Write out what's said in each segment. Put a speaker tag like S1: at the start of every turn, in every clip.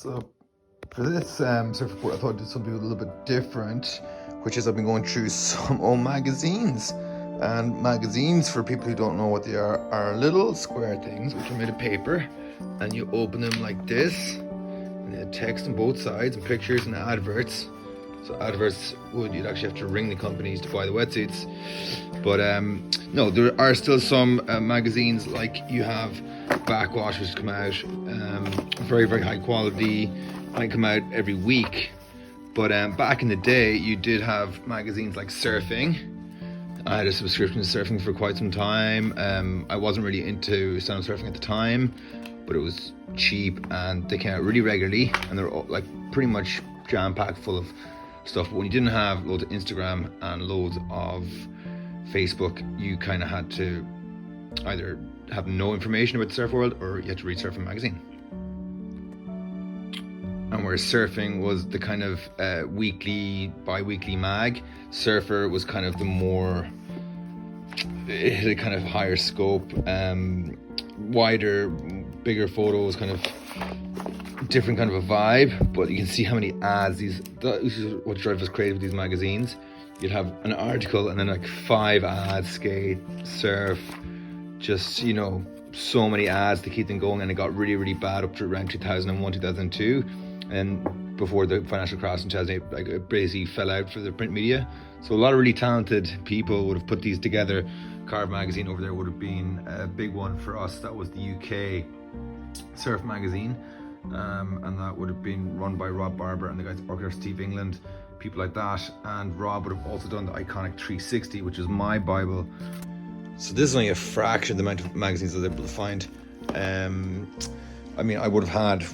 S1: So for this surf report, I thought I'd do something a little bit different, which is I've been going through some old magazines. And magazines, for people who don't know what they are little square things which are made of paper, and you open them like this, and they have text on both sides and pictures and adverts. So adverts you'd actually have to ring the companies to buy the wetsuits. But no, there are still some magazines, like you have Backwash, which come out very, very high quality, might come out every week. But back in the day, you did have magazines like Surfing. I had a subscription to Surfing for quite some time. I wasn't really into stand-up surfing at the time, but it was cheap and they came out really regularly, and they're all, like, pretty much jam-packed full of stuff. But when you didn't have loads of Instagram and loads of Facebook, you kind of had to either have no information about the surf world, or you had to read Surfing magazine. And whereas Surfing was the kind of weekly, bi-weekly mag, Surfer was kind of the more, it had a kind of higher scope, wider, bigger photos, kind of different kind of a vibe. But you can see how many ads this is what drives us crazy with these magazines. You'd have an article and then like 5 ads: skate, surf, just, you know, so many ads to keep them going. And it got really, really bad up to around 2001, 2002. And before the financial crash in 2008, like, it basically fell out for the print media. So a lot of really talented people would have put these together. Carve magazine over there would have been a big one for us. That was the UK Surf magazine, and that would have been run by Rob Barber and the guys at Orchestra Steve England, people like that. And Rob would have also done the iconic 360, which is my Bible. So this is only a fraction of the amount of magazines I was able to find. I mean, I would have had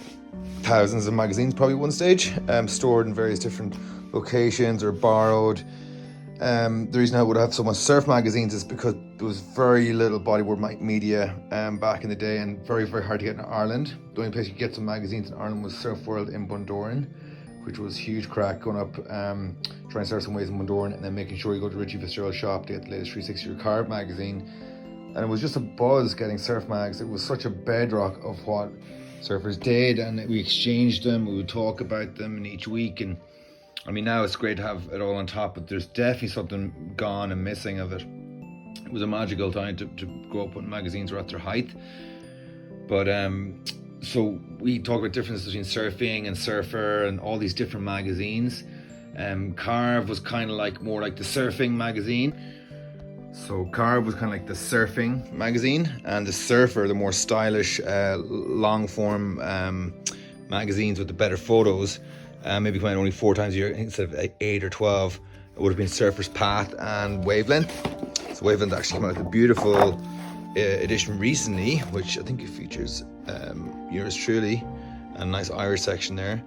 S1: thousands of magazines probably at one stage, stored in various different locations or borrowed. The reason I would have so much surf magazines is because there was very little bodyboard media back in the day, and very, very hard to get in Ireland. The only place you could get some magazines in Ireland was Surf World in Bundoran, which was huge crack, going up, trying to start some ways in Bundoran, and then making sure you go to Richie Fitzgerald's shop to get the latest 360 or Carve magazine. And it was just a buzz getting surf mags. It was such a bedrock of what surfers did, and we exchanged them, we would talk about them in each week. And I mean, now it's great to have it all on top, but there's definitely something gone and missing of it. It was a magical time to grow up when magazines were at their height. But so we talk about differences between Surfing and Surfer and all these different magazines. Carve was kind of like more like the Surfing magazine. So Carve was kind of like the Surfing magazine, and the Surfer, the more stylish, long form magazines with the better photos, maybe come out only 4 times a year instead of 8 or 12. It would have been Surfer's Path and Wavelength. So Wavelength actually came out with a beautiful edition recently, which I think it features yours truly, and a nice Irish section there.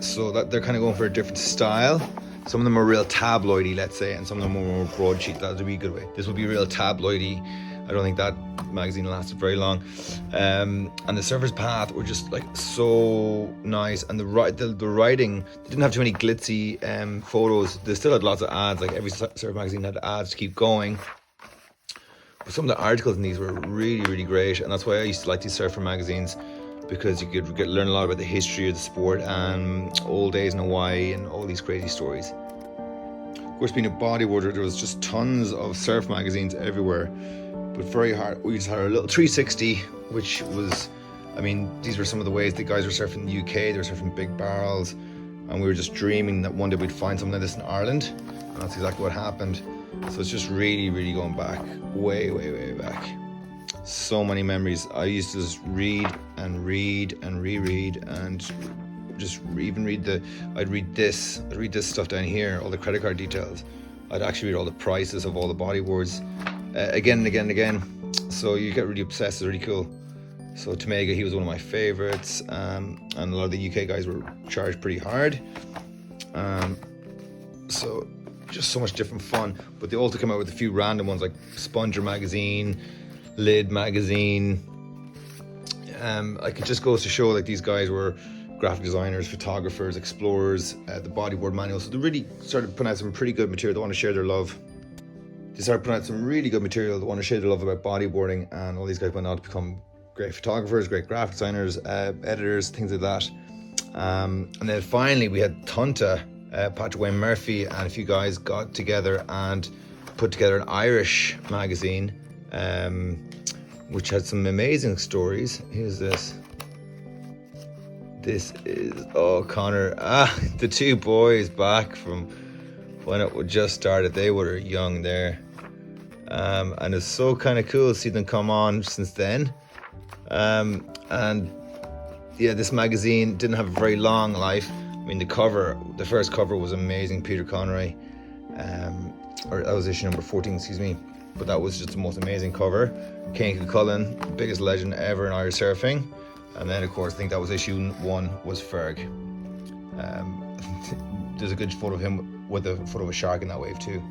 S1: So that they're kind of going for a different style. Some of them are real tabloidy, let's say, and some of them are more broadsheet. That would be a good way. This would be real tabloidy. I don't think that magazine lasted very long. And the Surfer's Path were just like so nice, and the writing, they didn't have too many glitzy photos. They still had lots of ads, like every surf magazine had ads to keep going. But some of the articles in these were really, really great, and that's why I used to like these surfer magazines, because you could learn a lot about the history of the sport and old days in Hawaii and all these crazy stories. Of course, being a bodyboarder, there was just tons of surf magazines everywhere, but very hard. We just had our little 360, which was, I mean, these were some of the ways the guys were surfing in the UK. They were surfing big barrels, and we were just dreaming that one day we'd find something like this in Ireland, and that's exactly what happened. So it's just really, really going back, way, way, way back. So many memories. I used to just read and read and reread, and just even I'd read this stuff down here, all the credit card details. I'd actually read all the prices of all the bodyboards again and again and again. So you get really obsessed. It's really cool. So Tomega, he was one of my favorites, and a lot of the UK guys were charged pretty hard. So just so much different fun. But they also come out with a few random ones, like Sponger magazine, Lid magazine. Like, it just goes to show, like, these guys were graphic designers, photographers, explorers. The bodyboard manual, so they really started putting out some pretty good material. They want to share their love. They started putting out some really good material. They want to share their love about bodyboarding, and all these guys went on to become great photographers, great graphic designers, editors, things like that. And then finally we had Tunta, Patrick Wayne Murphy and a few guys got together and put together an Irish magazine, which had some amazing stories. Here's this. This is, oh, Connor, the two boys back from when it just started. They were young there. And it's so kind of cool to see them come on since then. And yeah, this magazine didn't have a very long life. I mean, the first cover was amazing, Peter Conroy, or that was issue number 14, excuse me. But that was just the most amazing cover. Cian Cullen, biggest legend ever in Irish surfing. And then, of course, I think that was issue 1 was Ferg. There's a good photo of him with a photo of a shark in that wave too.